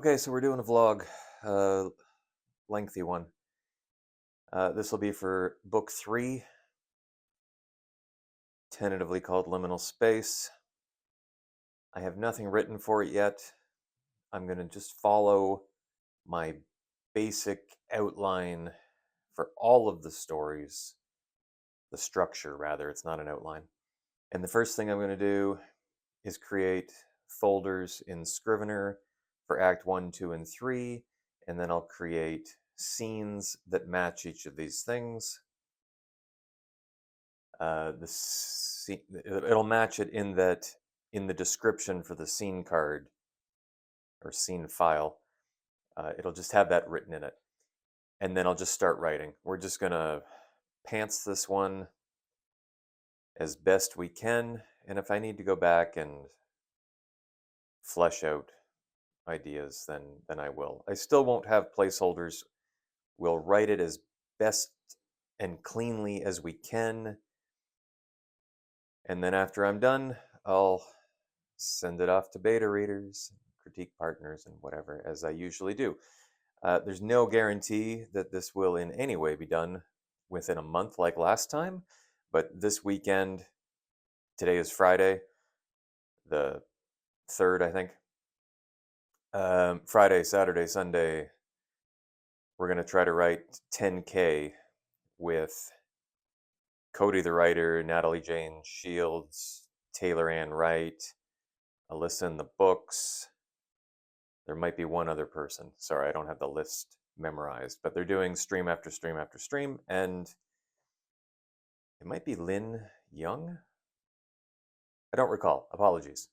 Okay, so we're doing a vlog, uh, lengthy one. This will be for book 3, tentatively called Liminal Space. I have nothing written for it yet. I'm going to just follow my basic outline for all of the stories, the structure rather, it's not an outline. And the first thing I'm going to do is create folders in Scrivener for Act 1, 2, and 3, and then I'll create scenes that match each of these things. It'll match it in that in the description for the scene card or scene file, it'll just have that written in it. And then I'll just start writing. We're just gonna pants this one as best we can. And if I need to go back and flesh out ideas, then I will. I still won't have placeholders. We'll write it as best and cleanly as we can. And then after I'm done, I'll send it off to beta readers, critique partners, and whatever, as I usually do. There's no guarantee that this will in any way be done within a month like last time, but this weekend, today is Friday, the 3rd, I think. Friday, Saturday, Sunday, we're going to try to write 10K with Cody the writer, Natalie Jane Shields, Taylor Ann Wright, Alyssa in the books. There might be one other person. Sorry, I don't have the list memorized, but they're doing stream after stream after stream, and it might be Lynn Young. I don't recall. Apologies.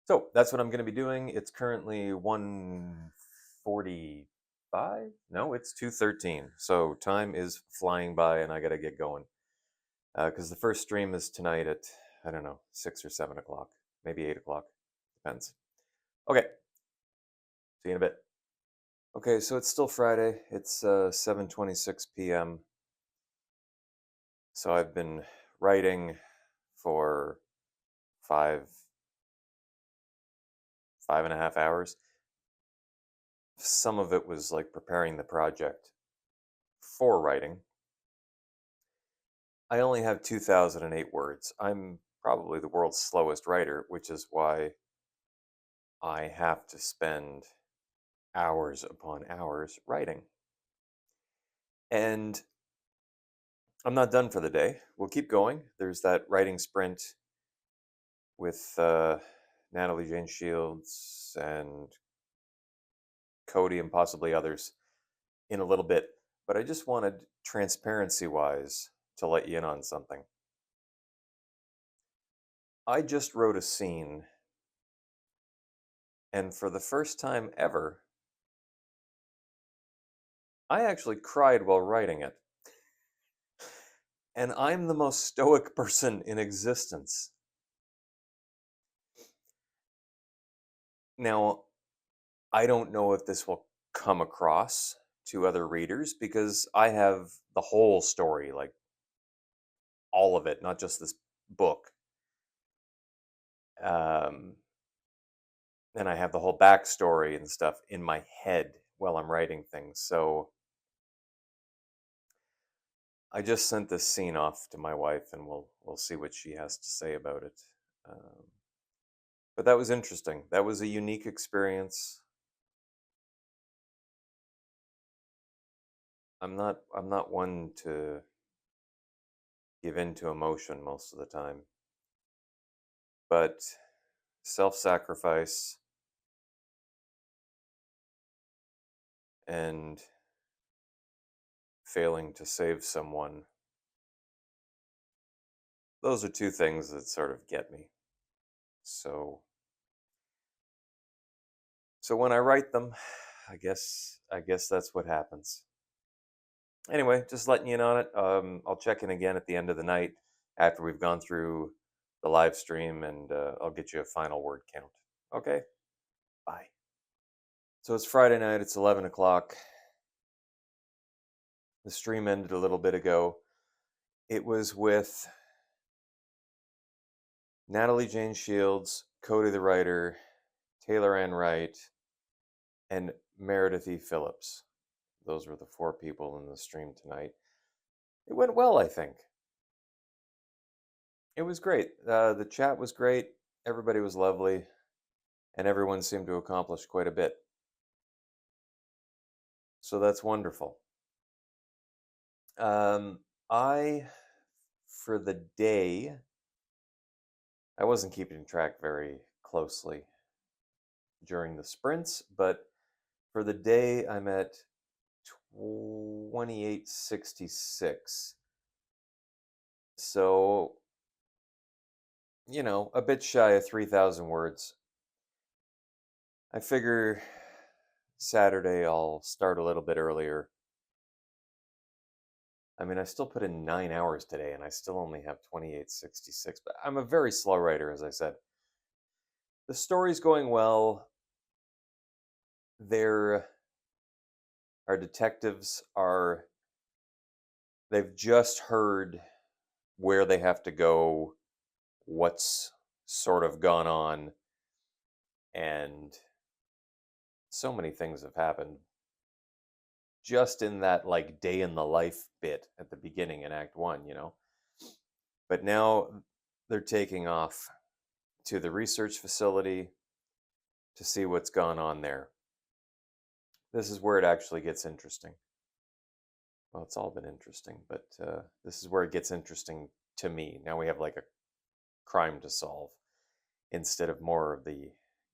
So that's what I'm going to be doing. It's currently 1:45. No, it's 2:13. So time is flying by, and I got to get going because the first stream is tonight at, I don't know, 6 or 7 o'clock, maybe 8 o'clock. Depends. Okay. See you in a bit. Okay, so it's still Friday. It's 7:26 p.m. So I've been writing for 5.5 hours. Some of it was like preparing the project for writing. I only have 2008 words. I'm probably the world's slowest writer, which is why I have to spend hours upon hours writing. And I'm not done for the day. We'll keep going. There's that writing sprint with Natalie Jane Shields and Cody and possibly others in a little bit. But I just wanted, transparency-wise, to let you in on something. I just wrote a scene, and for the first time ever, I actually cried while writing it. And I'm the most stoic person in existence. Now, I don't know if this will come across to other readers because I have the whole story, like all of it, not just this book. And I have the whole backstory and stuff in my head while I'm writing things. So I just sent this scene off to my wife, and we'll see what she has to say about it. But that was interesting. That was a unique experience. I'm not one to give in to emotion most of the time, but self-sacrifice and failing to save someone, those are two things that sort of get me. So when I write them, I guess that's what happens. Anyway, just letting you in on it. I'll check in again at the end of the night after we've gone through the live stream, and I'll get you a final word count. Okay? Bye. So it's Friday night. It's 11 o'clock. The stream ended a little bit ago. It was with Natalie Jane Shields, Cody the writer, Taylor Ann Wright, and Meredith E. Phillips. Those were the 4 people in the stream tonight. It went well, I think. It was great. The chat was great. Everybody was lovely, and everyone seemed to accomplish quite a bit. So that's wonderful. For the day, I wasn't keeping track very closely during the sprints, but for the day, I'm at 2866. So, a bit shy of 3,000 words. I figure Saturday I'll start a little bit earlier. I mean, I still put in 9 hours today and I still only have 2866, but I'm a very slow writer, as I said. The story's going well. Our detectives they've just heard where they have to go, what's sort of gone on, and so many things have happened just in that like day in the life bit at the beginning in Act 1, But now they're taking off to the research facility to see what's gone on there. This is where it actually gets interesting. Well, it's all been interesting, but this is where it gets interesting to me. Now we have like a crime to solve instead of more of the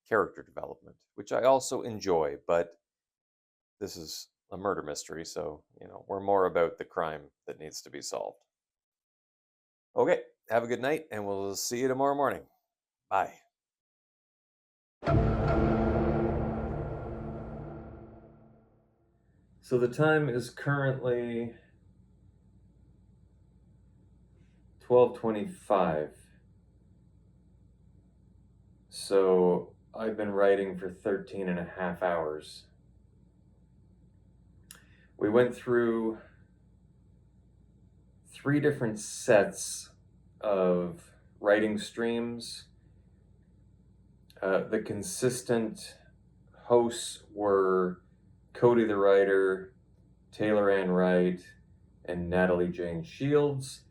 character development, which I also enjoy, but this is a murder mystery, so, we're more about the crime that needs to be solved. Okay, have a good night, and we'll see you tomorrow morning. Bye. So the time is currently 12:25. So I've been writing for 13 and a half hours. We went through 3 different sets of writing streams. The consistent hosts were Cody the writer, Taylor Ann Wright, and Natalie Jane Shields.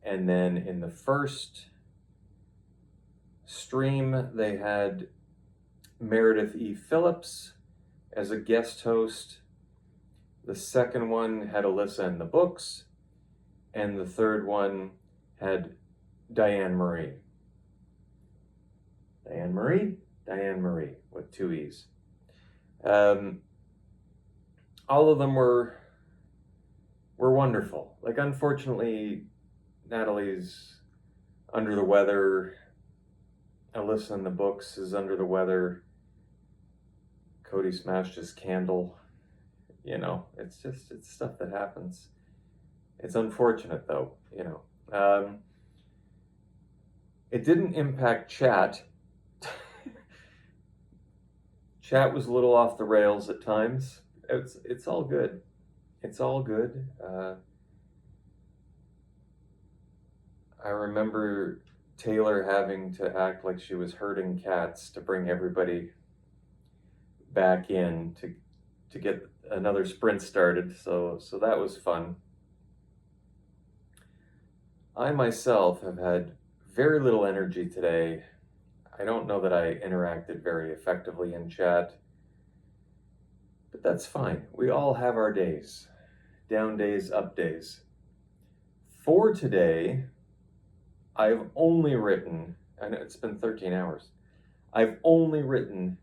And then in the first stream, they had Meredith E. Phillips as a guest host. The second one had Alyssa and the Books. And the third one had Diane Marie. Diane Marie? Diane Marie, with 2 E's. All of them were wonderful. Like, unfortunately, Natalie's under the weather. Alyssa in the Books is under the weather. Cody smashed his candle. It's stuff that happens. It's unfortunate, though, It didn't impact chat. Chat was a little off the rails at times. It's all good. It's all good. I remember Taylor having to act like she was herding cats to bring everybody back in to get another sprint started. So that was fun. I myself have had very little energy today. I don't know that I interacted very effectively in chat, but that's fine. We all have our days. Down days, up days. For today, I've only written, I know it's been 13 hours, I've only written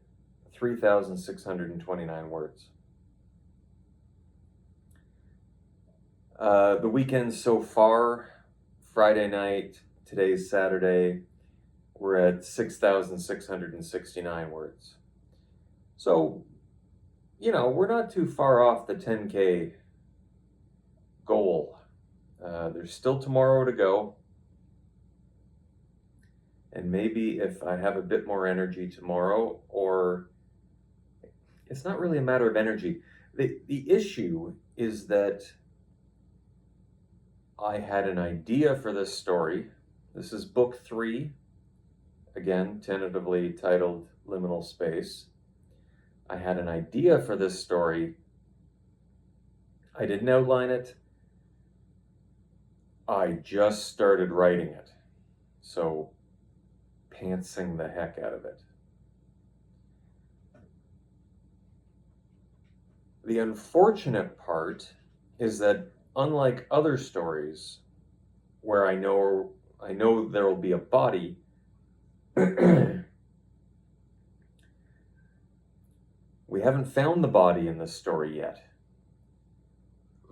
3,629 words. The weekend so far, Friday night, today's Saturday, we're at 6,669 words. So, we're not too far off the 10K goal. There's still tomorrow to go. And maybe if I have a bit more energy tomorrow, or it's not really a matter of energy. The issue is that I had an idea for this story. This is book 3, again, tentatively titled liminal space. I had an idea for this story. I didn't outline it. I just started writing it. So, pantsing the heck out of it. The unfortunate part is that unlike other stories where I know there will be a body, we haven't found the body in this story yet.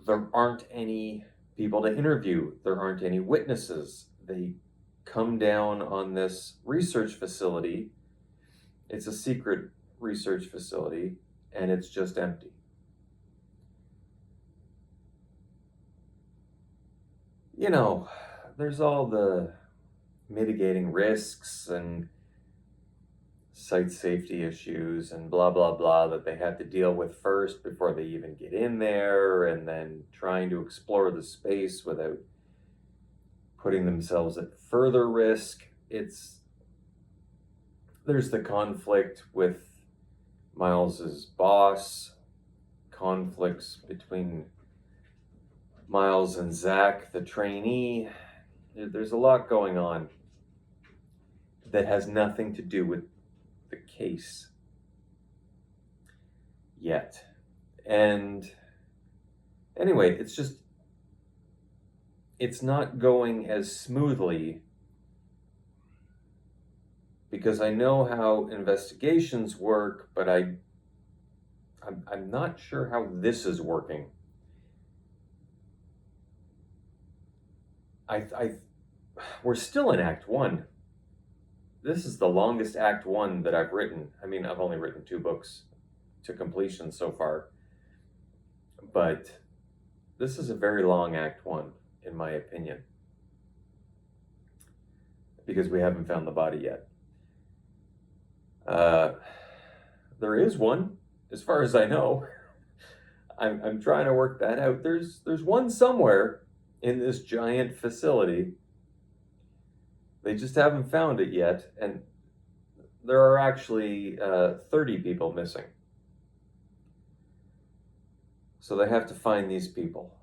There aren't any people to interview. There aren't any witnesses. They come down on this research facility. It's a secret research facility, and it's just empty. You know, there's all the mitigating risks and site safety issues and blah, blah, blah that they had to deal with first before they even get in there, and then trying to explore the space without putting themselves at further risk. There's the conflict with Miles's boss, conflicts between Miles and Zack, the trainee. There's a lot going on that has nothing to do with the case yet. And anyway, it's not going as smoothly because I know how investigations work, but I'm not sure how this is working. We're still in Act 1. This is the longest Act 1 that I've written. I mean, I've only written 2 books to completion so far, but this is a very long Act 1, in my opinion, because we haven't found the body yet. There is one, as far as I know. I'm trying to work that out. There's one somewhere in this giant facility. They just haven't found it yet, and there are actually 30 people missing. So they have to find these people.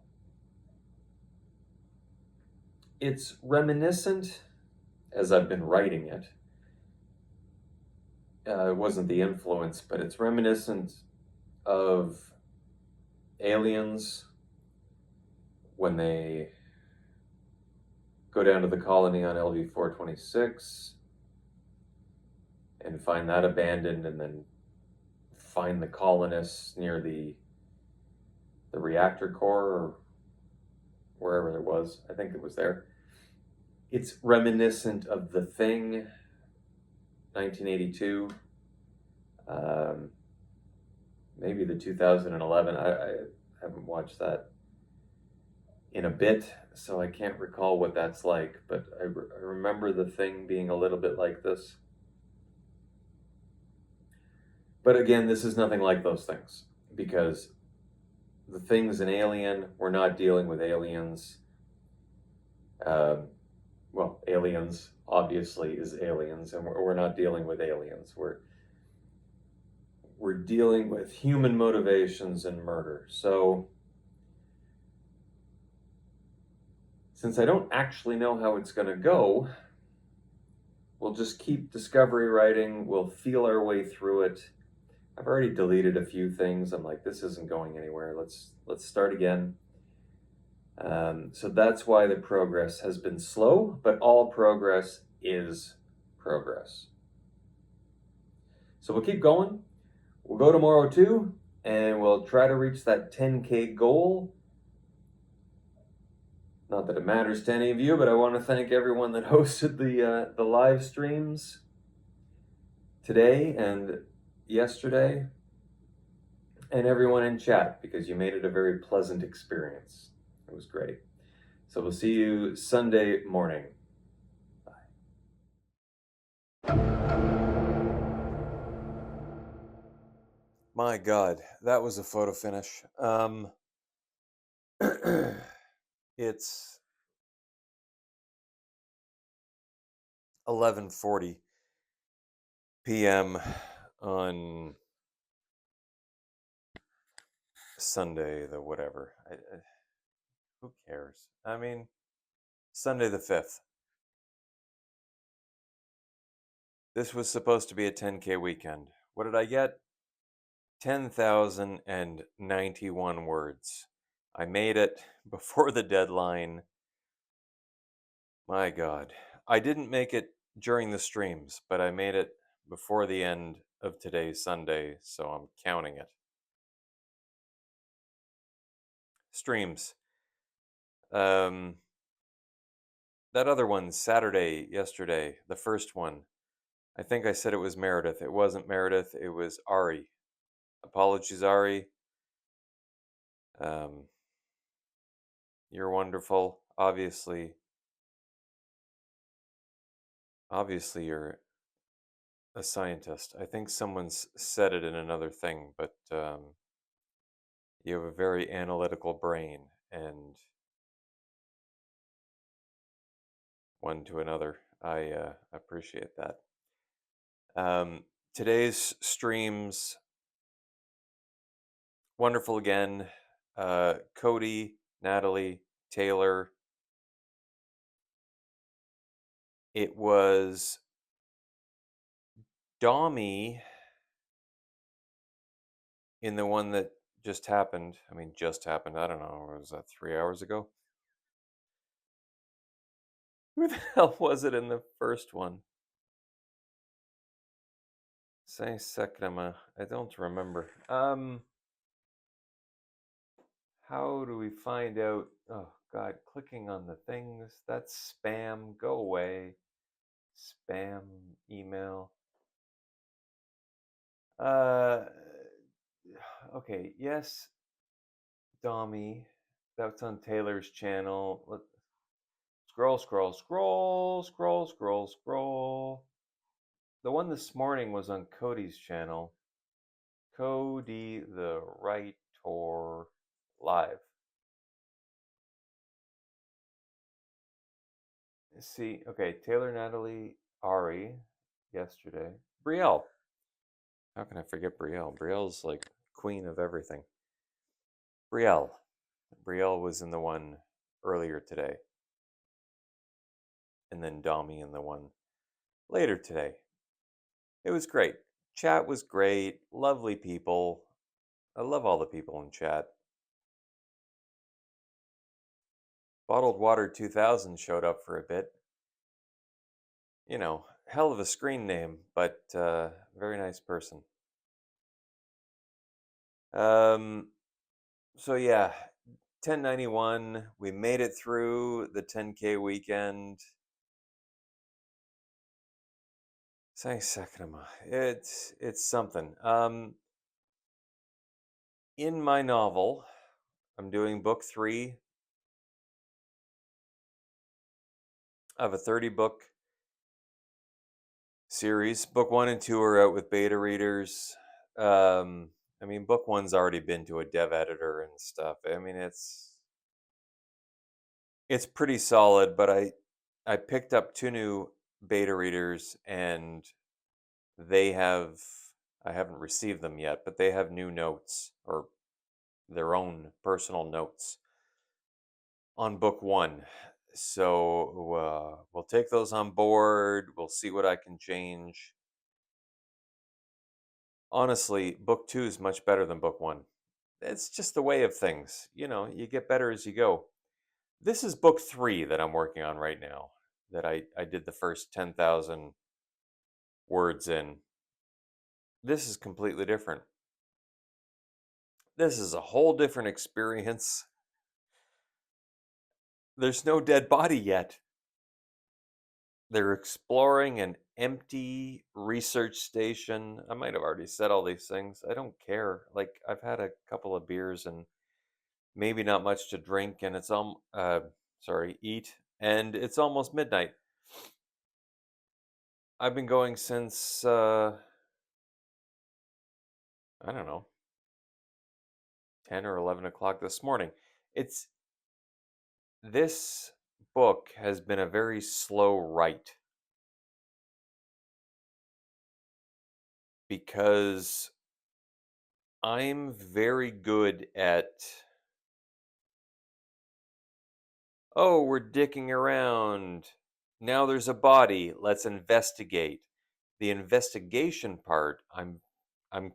It's reminiscent, as I've been writing it. It wasn't the influence, but it's reminiscent of Aliens when they go down to the colony on LV-426 and find that abandoned, and then find the colonists near the reactor core, or wherever it was. I think it was there. It's reminiscent of The Thing, 1982. Maybe the 2011. I haven't watched that in a bit, so I can't recall what that's like, but I remember The Thing being a little bit like this. But again, this is nothing like those things, because The Thing's an alien. We're not dealing with aliens. Well, aliens obviously is aliens, and we're not dealing with aliens. We're dealing with human motivations and murder. So, since I don't actually know how it's going to go, we'll just keep discovery writing. We'll feel our way through it. I've already deleted a few things. I'm like, this isn't going anywhere. Let's start again. So that's why the progress has been slow, but all progress is progress. So we'll keep going. We'll go tomorrow too, and we'll try to reach that 10K goal. Not that it matters to any of you, but I want to thank everyone that hosted the live streams today and yesterday, and everyone in chat, because you made it a very pleasant experience. It was great. So we'll see you Sunday morning. Bye. My God, that was a photo finish. It's 11:40 p.m. on Sunday, the whatever. Who cares? I mean, Sunday the 5th. This was supposed to be a 10K weekend. What did I get? 10,091 words. I made it before the deadline. My God. I didn't make it during the streams, but I made it before the end of today's Sunday, so I'm counting it. Streams. Um, that other one, Saturday, yesterday, the first one. I think I said it was Meredith. It wasn't Meredith, it was Ari. Apologies, Ari. Um, you're wonderful. Obviously, you're a scientist. I think someone's said it in another thing, but you have a very analytical brain, and one to another. I appreciate that. Today's streams, wonderful again. Cody, Natalie, Taylor. It was Dommy in the one that just happened. I mean, just happened. I don't know. Was that 3 hours ago? Who the hell was it in the first one? Say Sekrama. I don't remember. How do we find out? Oh God, clicking on the things. That's spam. Go away. Spam email. Uh, okay. Yes, Dommy. That's on Taylor's channel. Scroll, scroll, scroll, scroll, scroll, scroll. The one this morning was on Cody's channel. Cody the Writer Live. See, okay, Taylor, Natalie, Ari, yesterday. Brielle. How can I forget Brielle? Brielle's like queen of everything. Brielle. Brielle was in the one earlier today. And then Dommy in the one later today. It was great. Chat was great. Lovely people. I love all the people in chat. Bottled Water 2000 showed up for a bit. You know, hell of a screen name, but very nice person. So yeah, 1091. We made it through the 10K weekend. Thanks, Sakrama. It's something. In my novel, I'm doing book 3 of a 30-book series. Book 1 and 2 are out with beta readers. I mean, book 1's already been to a dev editor and stuff. I mean, it's pretty solid, but I picked up 2 new beta readers, and they have I haven't received them yet, but they have new notes, or their own personal notes on book 1. So we'll take those on board. We'll see what I can change. Honestly, book 2 is much better than book 1. It's just the way of things. You know, you get better as you go. This is book 3 that I'm working on right now, that I did the first 10,000 words in. This is completely different. This is a whole different experience. There's no dead body yet. They're exploring an empty research station. I might have already said all these things. I don't care. Like, I've had a couple of beers and maybe not much to drink, and it's eat, and it's almost midnight. I've been going since I don't know, 10 or 11 o'clock this morning. This book has been a very slow write. because I'm very good at, oh, we're dicking around. Now there's a body. Let's investigate. The investigation part, I'm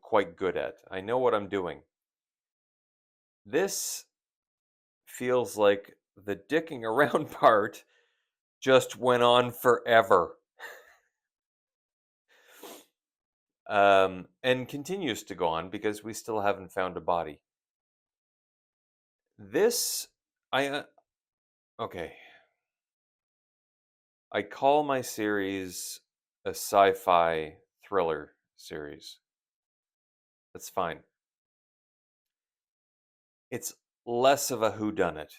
quite good at. I know what I'm doing. This feels like the dicking around part just went on forever. And continues to go on because we still haven't found a body. This, okay. I call my series a sci-fi thriller series. That's fine. It's less of a whodunit.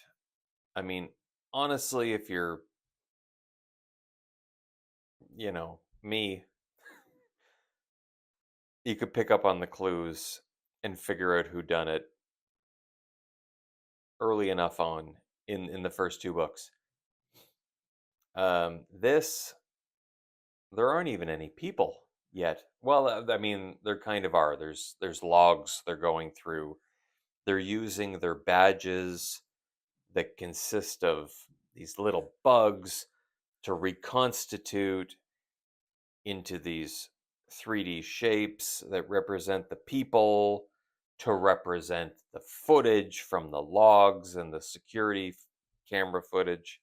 I mean, honestly, if you're, me, you could pick up on the clues and figure out who done it early enough on in the first two books. This, there aren't even any people yet. Well, I mean, there kind of are. There's logs they're going through. They're using their badges that consist of these little bugs to reconstitute into these 3D shapes that represent the people, to represent the footage from the logs and the security camera footage,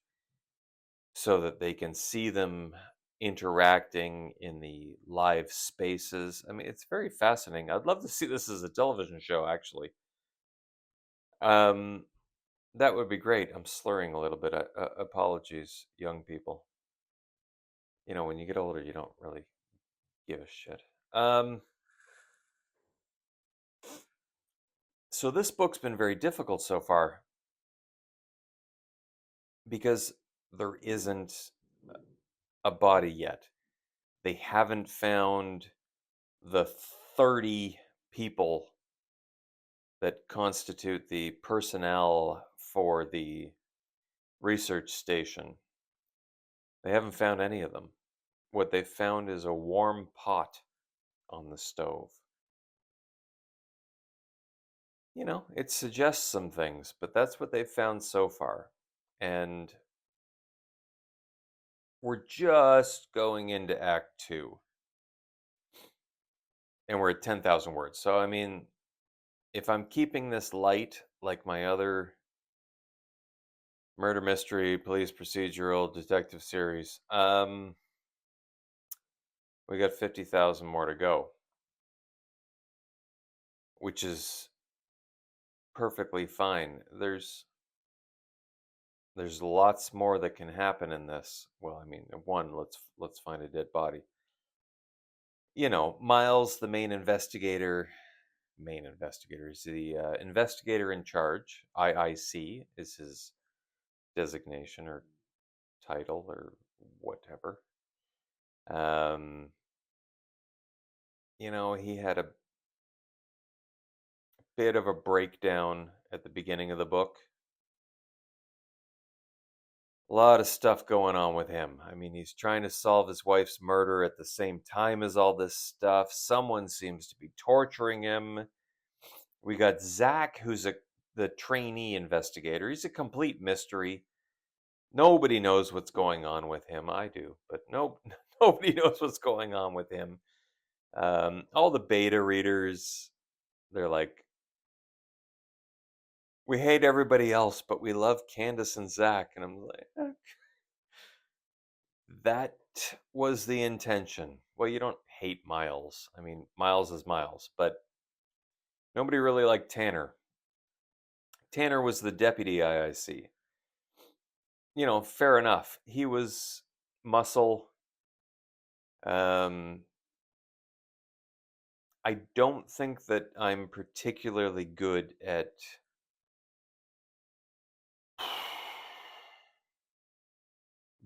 so that they can see them interacting in the live spaces. I mean, it's very fascinating. I'd love to see this as a television show, actually. Um, that would be great. I'm slurring a little bit. Apologies, young people. When you get older, you don't really give a shit. Um, so this book's been very difficult so far because there isn't a body yet. They haven't found the 30 people that constitute the personnel for the research station. They haven't found any of them. What they've found is a warm pot on the stove. It suggests some things, but that's what they've found so far. And we're just going into Act 2, and we're at 10,000 words. So, I mean, if I'm keeping this light like my other murder mystery, police procedural, detective series, we got 50,000 more to go, which is perfectly fine. There's lots more that can happen in this. Well, I mean, one, let's find a dead body. Miles, the main investigator is the investigator in charge. IIC is his designation or title or whatever. Um, he had a bit of a breakdown at the beginning of the book. A lot of stuff going on with him. I mean, he's trying to solve his wife's murder at the same time as all this stuff. Someone seems to be torturing him. We got Zack, who's the trainee investigator. He's a complete mystery. Nobody knows what's going on with him. I do, but no, nobody knows what's going on with him. All the beta readers, they're like, we hate everybody else, but we love Candace and Zack. And I'm like, that was the intention. Well, you don't hate Miles. I mean, Miles is Miles, but nobody really liked Tanner. Tanner was the deputy IIC. Fair enough. He was muscle. Um, I don't think that I'm particularly good at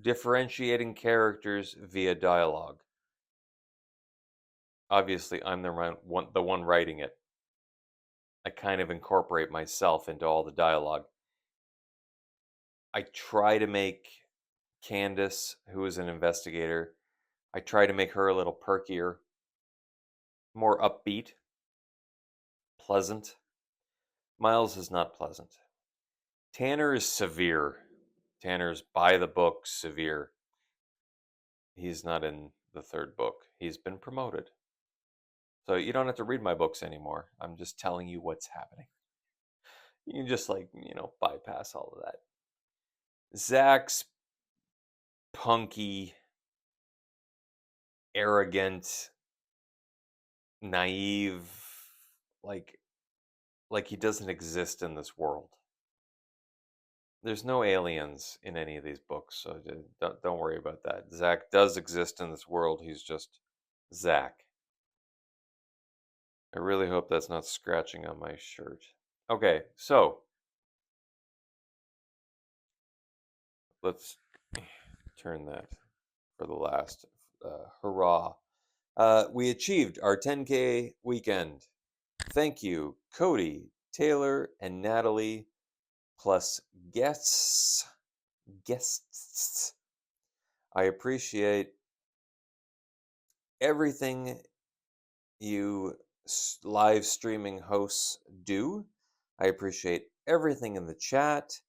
differentiating characters via dialogue. Obviously, I'm the one writing it. I kind of incorporate myself into all the dialogue. I try to make Candace, who is an investigator, I try to make her a little perkier. more upbeat, pleasant. Miles is not pleasant. Tanner is severe. Tanner's by the book severe. He's not in the third book. He's been promoted. So you don't have to read my books anymore. I'm just telling you what's happening. You can just bypass all of that. Zack's punky, arrogant, naive, like he doesn't exist in this world. There's no aliens in any of these books, so don't worry about that. Zack does exist in this world. He's just Zack. I really hope that's not scratching on my shirt. Okay, so let's turn that for the last. Hurrah. We achieved our 10K weekend. Thank you, Cody, Taylor, and Natalie, plus guests. Guests. I appreciate everything you live streaming hosts do. I appreciate everything in the chat.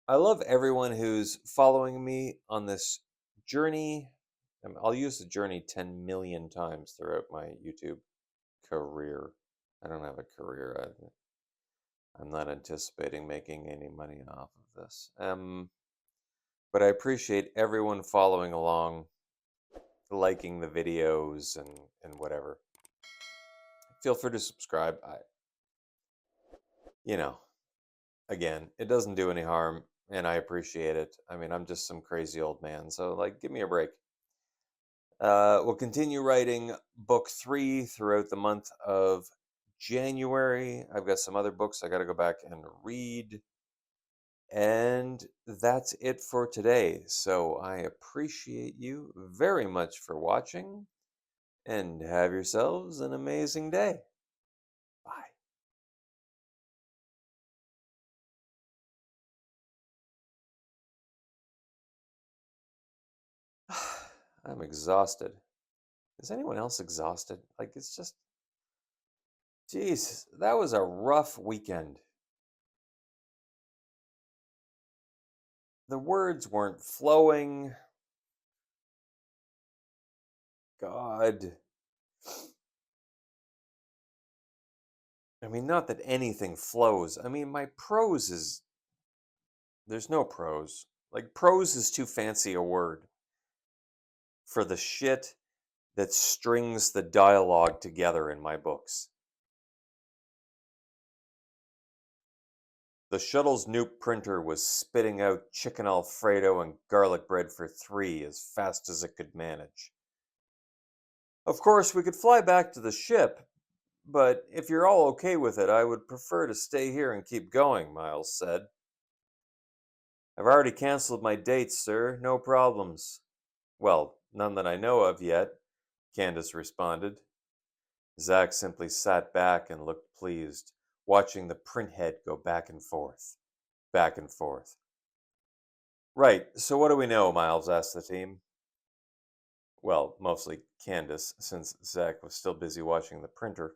I love everyone who's following me on this journey. I'll use the journey 10 million times throughout my YouTube career. I don't have a career. I'm not anticipating making any money off of this. But I appreciate everyone following along, liking the videos and whatever. Feel free to subscribe. Again, it doesn't do any harm, and I appreciate it. I mean, I'm just some crazy old man, so give me a break. We'll continue writing book 3 throughout the month of January. I've got some other books I got to go back and read. And that's it for today. So I appreciate you very much for watching, and have yourselves an amazing day. Bye. I'm exhausted. Is anyone else exhausted? It's just, jeez, that was a rough weekend. The words weren't flowing. God. I mean, not that anything flows. I mean, my prose is. There's no prose. Prose is too fancy a word for the shit that strings the dialogue together in my books. The shuttle's new printer was spitting out chicken Alfredo and garlic bread for 3 as fast as it could manage. Of course, we could fly back to the ship, but if you're all okay with it, I would prefer to stay here and keep going, Miles said. I've already canceled my dates, sir. No problems. Well, none that I know of yet, Candace responded. Zack simply sat back and looked pleased, watching the printhead go back and forth. Back and forth. Right, so what do we know? Miles asked the team. Well, mostly Candace, since Zack was still busy watching the printer.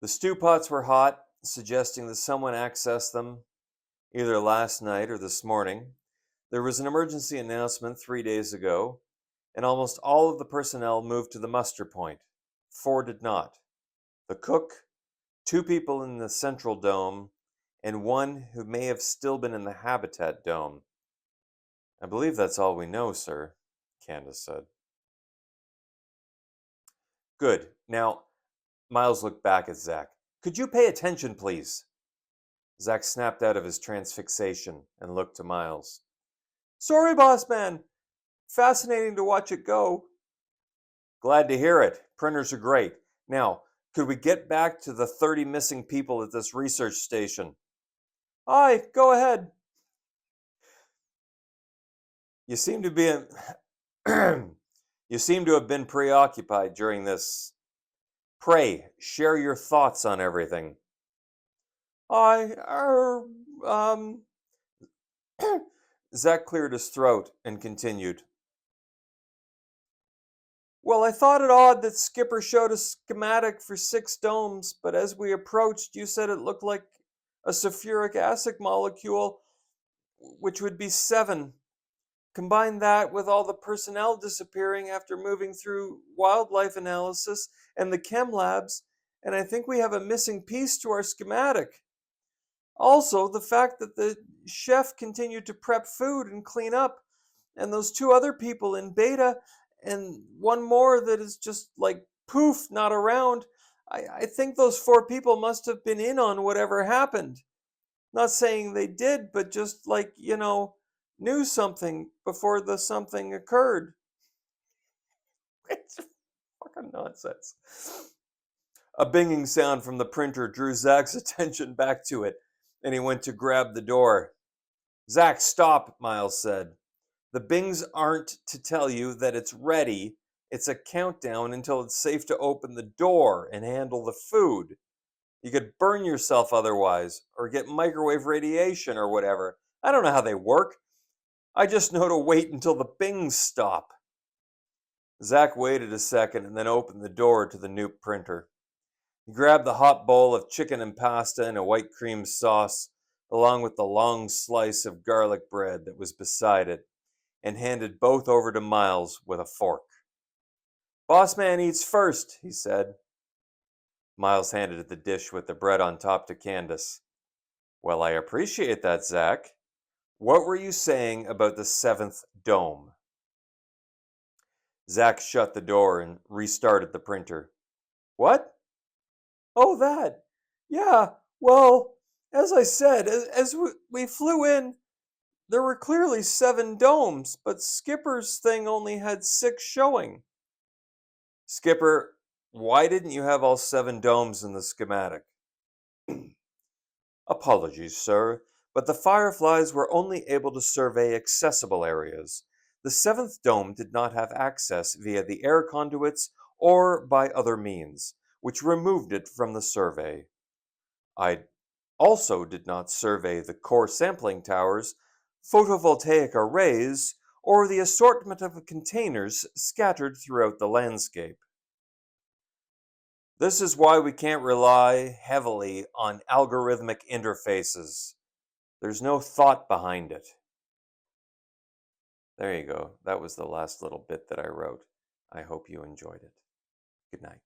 The stew pots were hot, suggesting that someone accessed them either last night or this morning. There was an emergency announcement 3 days ago, and almost all of the personnel moved to the muster point. 4 did not. The cook, 2 people in the central dome, and 1 who may have still been in the habitat dome. I believe that's all we know, sir, Candace said. Good. Now, Miles looked back at Zack. Could you pay attention, please? Zack snapped out of his transfixation and looked to Miles. Sorry, boss man. Fascinating to watch it go. Glad to hear it. Printers are great. Now, could we get back to the 30 missing people at this research station? Aye, go ahead. You seem to be you seem to have been preoccupied during this. Pray, share your thoughts on everything. Zack cleared his throat and continued. Well, I thought it odd that Skipper showed a schematic for 6 domes, but as we approached, you said it looked like a sulfuric acid molecule, which would be 7. Combine that with all the personnel disappearing after moving through wildlife analysis and the chem labs, and I think we have a missing piece to our schematic. Also, the fact that the chef continued to prep food and clean up, and those 2 other people in beta, and one more that is just like poof, not around. I think those 4 people must have been in on whatever happened. Not saying they did, but just like, knew something before the something occurred. It's fucking nonsense. A binging sound from the printer drew Zack's attention back to it, and he went to grab the door. Zack, stop, Miles said. The bings aren't to tell you that it's ready. It's a countdown until it's safe to open the door and handle the food. You could burn yourself otherwise, or get microwave radiation or whatever. I don't know how they work. I just know to wait until the bings stop. Zack waited a second and then opened the door to the new printer. He grabbed the hot bowl of chicken and pasta and a white cream sauce, along with the long slice of garlic bread that was beside it, and handed both over to Miles with a fork. Boss man eats first, he said. Miles handed the dish with the bread on top to Candace. Well, I appreciate that, Zack. What were you saying about the 7th dome? Zack shut the door and restarted the printer. What? Oh, that. Yeah, well, as I said, as we flew in, there were clearly 7 domes, but Skipper's thing only had 6 showing. Skipper, why didn't you have all 7 domes in the schematic? Apologies, sir, but the Fireflies were only able to survey accessible areas. The 7th dome did not have access via the air conduits or by other means, which removed it from the survey. I also did not survey the core sampling towers, photovoltaic arrays, or the assortment of containers scattered throughout the landscape. This is why we can't rely heavily on algorithmic interfaces. There's no thought behind it. There you go. That was the last little bit that I wrote. I hope you enjoyed it. Good night.